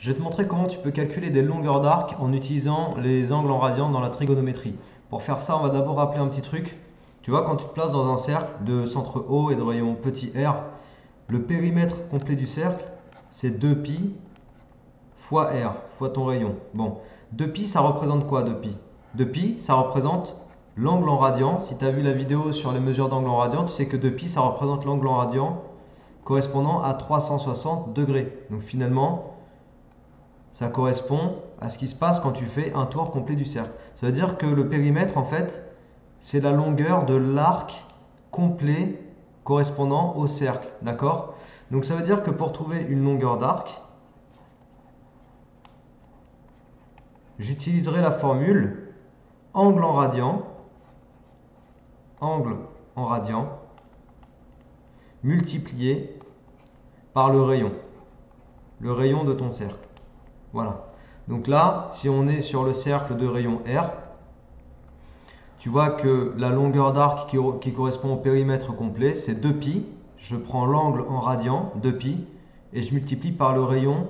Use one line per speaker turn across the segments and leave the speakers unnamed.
Je vais te montrer comment tu peux calculer des longueurs d'arc en utilisant les angles en radians dans la trigonométrie. Pour faire ça, on va d'abord rappeler un petit truc. Tu vois, quand tu te places dans un cercle de centre O et de rayon petit r, le périmètre complet du cercle, c'est 2pi fois r, fois ton rayon. Bon, 2pi, ça représente quoi 2pi 2pi, ça représente l'angle en radian. Si tu as vu la vidéo sur les mesures d'angle en radian, tu sais que 2pi, ça représente l'angle en radian correspondant à 360 degrés. Donc finalement, ça correspond à ce qui se passe quand tu fais un tour complet du cercle. Ça veut dire que le périmètre, en fait, c'est la longueur de l'arc complet correspondant au cercle. D'accord? Donc ça veut dire que pour trouver une longueur d'arc, j'utiliserai la formule angle en radian multiplié par le rayon de ton cercle. Voilà. Donc là, si on est sur le cercle de rayon R, tu vois que la longueur d'arc qui correspond au périmètre complet, c'est 2pi. Je prends l'angle en radian, 2pi, et je multiplie par le rayon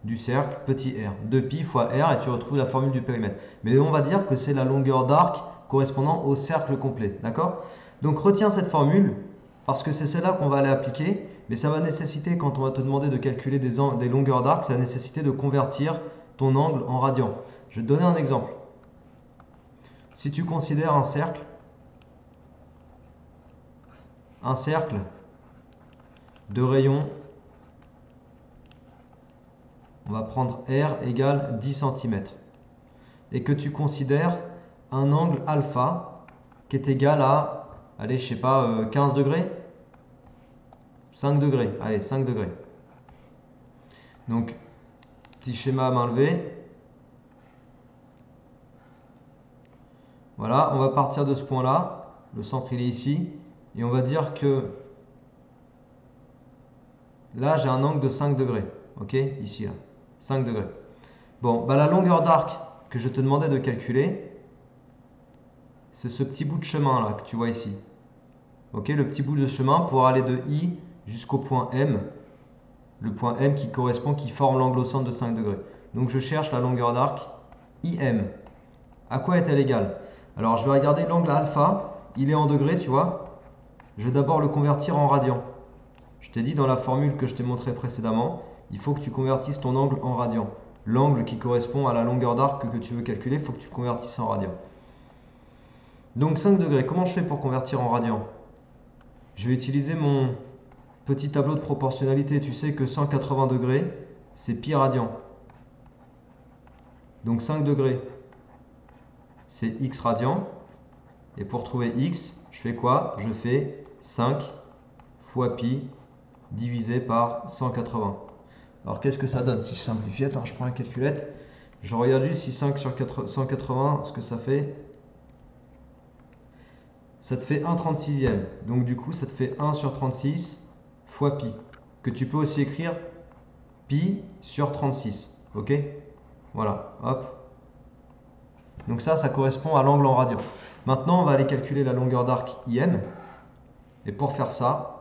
du cercle, petit r. 2pi fois r, et tu retrouves la formule du périmètre. Mais on va dire que c'est la longueur d'arc correspondant au cercle complet. D'accord? Donc retiens cette formule, parce que c'est celle-là qu'on va aller appliquer, mais ça va nécessiter, quand on va te demander de calculer des longueurs d'arc, ça va nécessiter de convertir ton angle en radian. Je vais te donner un exemple. Si tu considères un cercle de rayon, on va prendre R égale 10 cm, et que tu considères un angle alpha qui est égal à, allez, je sais pas, 15 degrés, 5 degrés, allez, 5 degrés. Donc, petit schéma à main levée. Voilà, on va partir de ce point-là. Le centre, il est ici. Et on va dire que là, j'ai un angle de 5 degrés. Ok? Ici, là. 5 degrés. Bon, bah, la longueur d'arc que je te demandais de calculer, c'est ce petit bout de chemin là que tu vois ici. Ok? Le petit bout de chemin pour aller de I jusqu'au point M. Le point M qui forme l'angle au centre de 5 degrés. Donc je cherche la longueur d'arc IM. À quoi est-elle égale? Alors je vais regarder l'angle alpha, il est en degrés, tu vois. Je vais d'abord le convertir en radian. Je t'ai dit dans la formule que je t'ai montré précédemment, il faut que tu convertisses ton angle en radian. L'angle qui correspond à la longueur d'arc que tu veux calculer, il faut que tu le convertisses en radian. Donc 5 degrés, comment je fais pour convertir en radian? Je vais utiliser mon petit tableau de proportionnalité. Tu sais que 180 degrés, c'est pi radian. Donc 5 degrés, c'est x radian. Et pour trouver x, je fais quoi? Je fais 5 fois pi divisé par 180. Alors qu'est-ce que ça donne si je simplifie? Attends, je prends la calculette. Je regarde juste si 5 sur 180, ce que ça fait. Ça te fait 1/36e. Donc du coup, ça te fait 1 sur 36 fois pi. Que tu peux aussi écrire pi sur 36. Ok? Voilà, hop. Donc ça correspond à l'angle en radian. Maintenant, on va aller calculer la longueur d'arc IM. Et pour faire ça,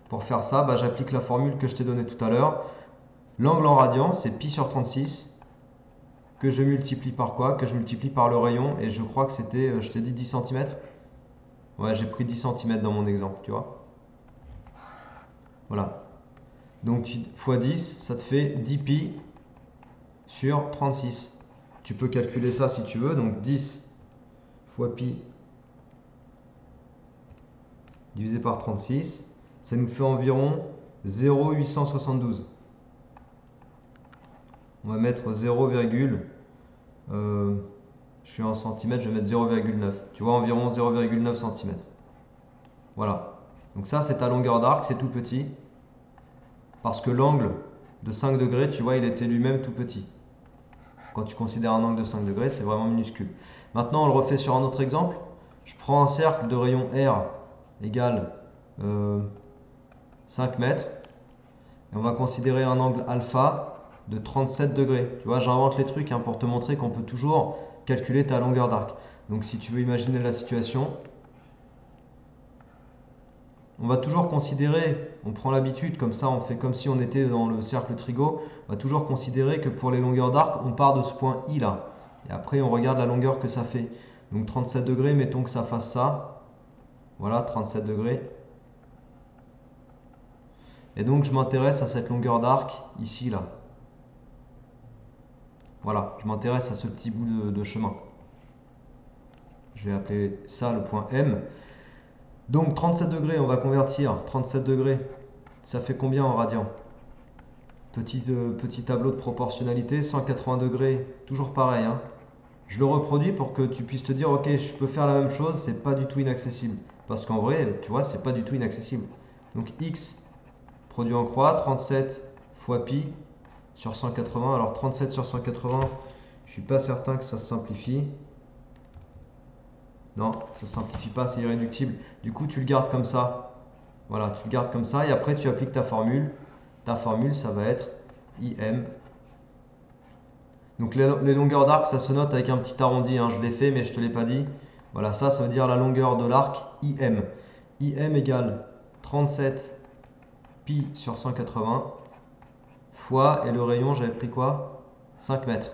bah, j'applique la formule que je t'ai donnée tout à l'heure. L'angle en radian, c'est pi sur 36 que je multiplie par quoi? Que je multiplie par le rayon. Et je crois que c'était, je t'ai dit 10 cm. Ouais, j'ai pris 10 cm dans mon exemple, tu vois. Voilà. Donc x 10, ça te fait 10 pi sur 36. Tu peux calculer ça si tu veux. Donc 10 fois pi divisé par 36, ça nous fait environ 0,872. On va mettre 0, je suis en centimètres, je vais mettre 0,9. Tu vois, environ 0,9 cm. Voilà. Donc ça, c'est ta longueur d'arc, c'est tout petit. Parce que l'angle de 5 degrés, tu vois, il était lui-même tout petit. Quand tu considères un angle de 5 degrés, c'est vraiment minuscule. Maintenant, on le refait sur un autre exemple. Je prends un cercle de rayon R égale 5 mètres. Et on va considérer un angle alpha de 37 degrés. Tu vois, j'invente les trucs pour te montrer qu'on peut toujours calculer ta longueur d'arc. Donc si tu veux imaginer la situation, on va toujours considérer on prend l'habitude, comme ça on fait comme si on était dans le cercle trigo. On va toujours considérer que pour les longueurs d'arc, on part de ce point I là. Et après on regarde la longueur que ça fait. Donc 37 degrés, mettons que ça fasse ça. Voilà, 37 degrés. Et donc je m'intéresse à cette longueur d'arc ici là. Voilà, je m'intéresse à ce petit bout de chemin. Je vais appeler ça le point M. Donc 37 degrés, on va convertir. 37 degrés, ça fait combien en radians? Petit tableau de proportionnalité, 180 degrés, toujours pareil. Hein. Je le reproduis pour que tu puisses te dire, ok, je peux faire la même chose, c'est pas du tout inaccessible. Parce qu'en vrai, tu vois, c'est pas du tout inaccessible. Donc x, produit en croix, 37 fois pi sur 180. Alors 37 sur 180, je suis pas certain que ça se simplifie. Non, ça ne simplifie pas, c'est irréductible. Du coup, tu le gardes comme ça. Voilà, tu le gardes comme ça et après tu appliques ta formule. Ta formule, ça va être IM. Donc les longueurs d'arc, ça se note avec un petit arrondi. Hein. Je l'ai fait, mais je ne te l'ai pas dit. Voilà, ça veut dire la longueur de l'arc IM. IM égale 37 pi sur 180 fois, et le rayon, j'avais pris quoi? 5 mètres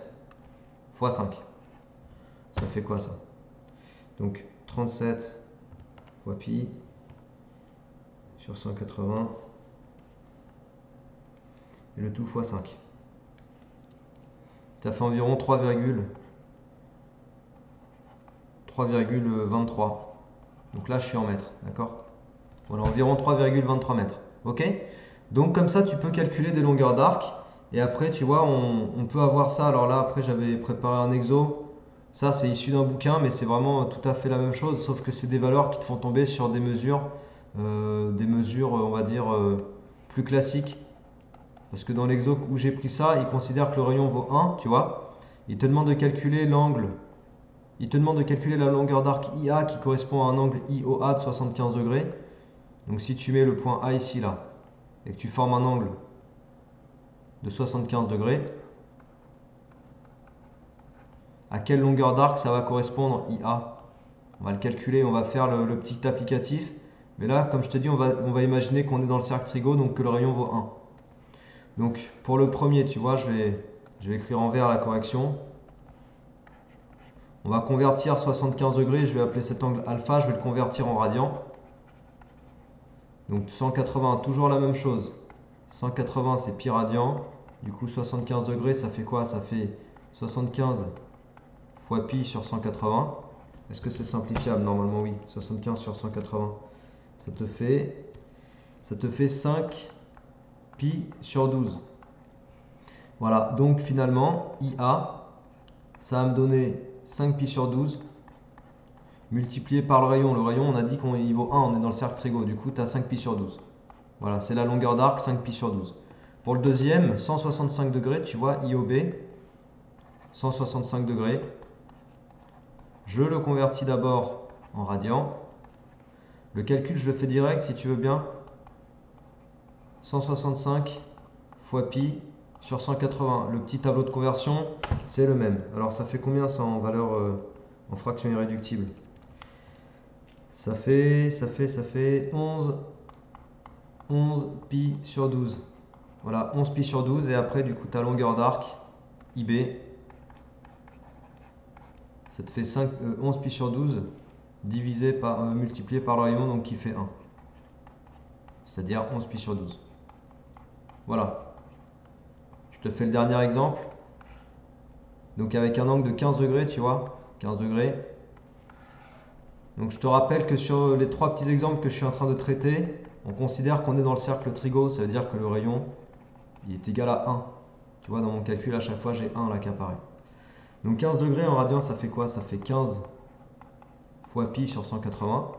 fois 5. Ça fait quoi ça? Donc 37 fois pi sur 180 et le tout fois 5. Ça fait environ 3,23. Donc là, je suis en mètres, d'accord? Voilà, environ 3,23 mètres. Ok? Donc comme ça, tu peux calculer des longueurs d'arc. Et après, tu vois, on peut avoir ça. Alors là, après, j'avais préparé un exo. Ça, c'est issu d'un bouquin, mais c'est vraiment tout à fait la même chose, sauf que c'est des valeurs qui te font tomber sur des mesures, on va dire, plus classiques. Parce que dans l'exo où j'ai pris ça, il considère que le rayon vaut 1, tu vois. Il te demande de calculer l'angle. Il te demande de calculer la longueur d'arc IA qui correspond à un angle IOA de 75 degrés. Donc si tu mets le point A ici, là, et que tu formes un angle de 75 degrés, à quelle longueur d'arc ça va correspondre IA? On va le calculer, on va faire le petit applicatif. Mais là, comme je te dis, on va imaginer qu'on est dans le cercle trigo, donc que le rayon vaut 1. Donc pour le premier, tu vois, je vais écrire en vert la correction. On va convertir 75 degrés, je vais appeler cet angle alpha, je vais le convertir en radian. Donc 180, toujours la même chose. 180 c'est pi radian. Du coup 75 degrés, ça fait quoi? Ça fait 75 fois pi sur 180. Est-ce que c'est simplifiable? Normalement oui. 75 sur 180. Ça te fait 5 pi sur 12. Voilà, donc finalement, IA, ça va me donner 5 pi sur 12 multiplié par le rayon. Le rayon, on a dit qu'il vaut 1, on est dans le cercle trigo. Du coup, tu as 5 pi sur 12. Voilà, c'est la longueur d'arc, 5 pi sur 12. Pour le deuxième, 165 degrés, tu vois, IOB, 165 degrés. Je le convertis d'abord en radian. Le calcul, je le fais direct si tu veux bien. 165 fois pi sur 180. Le petit tableau de conversion, c'est le même. Alors ça fait combien ça en valeur, en fraction irréductible? Ça fait 11 pi sur 12. Voilà, 11 pi sur 12. Et après, du coup, ta longueur d'arc, IB, ça te fait 11 pi sur 12 multiplié par le rayon, donc qui fait 1. C'est-à-dire 11 pi sur 12. Voilà. Je te fais le dernier exemple. Donc avec un angle de 15 degrés, tu vois, 15 degrés. Donc je te rappelle que sur les trois petits exemples que je suis en train de traiter, on considère qu'on est dans le cercle trigo, ça veut dire que le rayon il est égal à 1. Tu vois, dans mon calcul, à chaque fois, j'ai 1 là qui apparaît. Donc 15 degrés en radian, ça fait quoi? Ça fait 15 fois pi sur 180.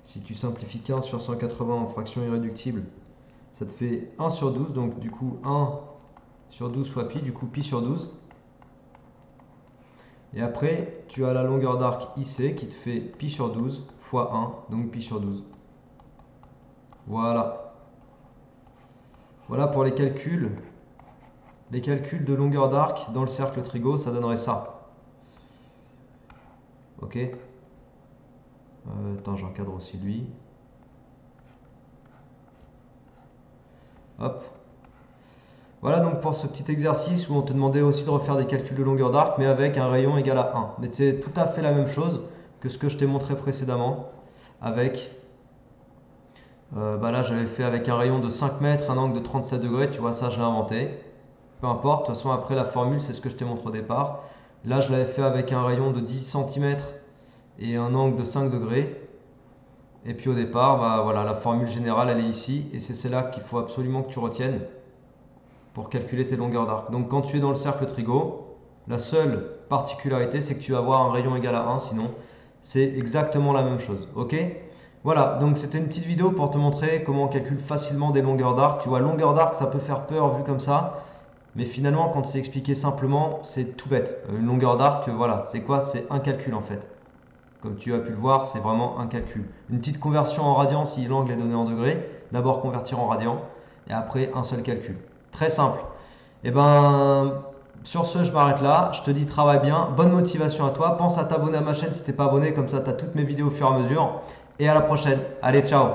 Si tu simplifies 15 sur 180 en fraction irréductible, ça te fait 1 sur 12. Donc du coup, 1 sur 12 fois pi, du coup pi sur 12. Et après, tu as la longueur d'arc IC qui te fait pi sur 12 fois 1, donc pi sur 12. Voilà. Voilà pour les calculs. Les calculs de longueur d'arc dans le cercle trigo, ça donnerait ça. Ok? Attends, j'encadre aussi lui. Hop. Voilà donc pour ce petit exercice où on te demandait aussi de refaire des calculs de longueur d'arc, mais avec un rayon égal à 1. Mais c'est tout à fait la même chose que ce que je t'ai montré précédemment, avec, là j'avais fait avec un rayon de 5 mètres, un angle de 37 degrés, tu vois ça je l'ai inventé. Peu importe, de toute façon après la formule c'est ce que je t'ai montré au départ. Là je l'avais fait avec un rayon de 10 cm et un angle de 5 degrés. Et puis au départ, voilà, la formule générale elle est ici, et c'est celle-là qu'il faut absolument que tu retiennes pour calculer tes longueurs d'arc. Donc quand tu es dans le cercle trigo, la seule particularité c'est que tu vas avoir un rayon égal à 1, sinon c'est exactement la même chose. Ok? Voilà, donc c'était une petite vidéo pour te montrer comment on calcule facilement des longueurs d'arc. Tu vois, longueur d'arc ça peut faire peur vu comme ça, mais finalement quand c'est expliqué simplement, c'est tout bête. Une longueur d'arc, voilà, c'est quoi? C'est un calcul en fait. Comme tu as pu le voir, c'est vraiment un calcul. Une petite conversion en radian si l'angle est donné en degrés. D'abord convertir en radian et après un seul calcul. Très simple. Et ben, sur ce, je m'arrête là. Je te dis travaille bien. Bonne motivation à toi. Pense à t'abonner à ma chaîne si tu n'es pas abonné. Comme ça, tu as toutes mes vidéos au fur et à mesure. Et à la prochaine. Allez, ciao.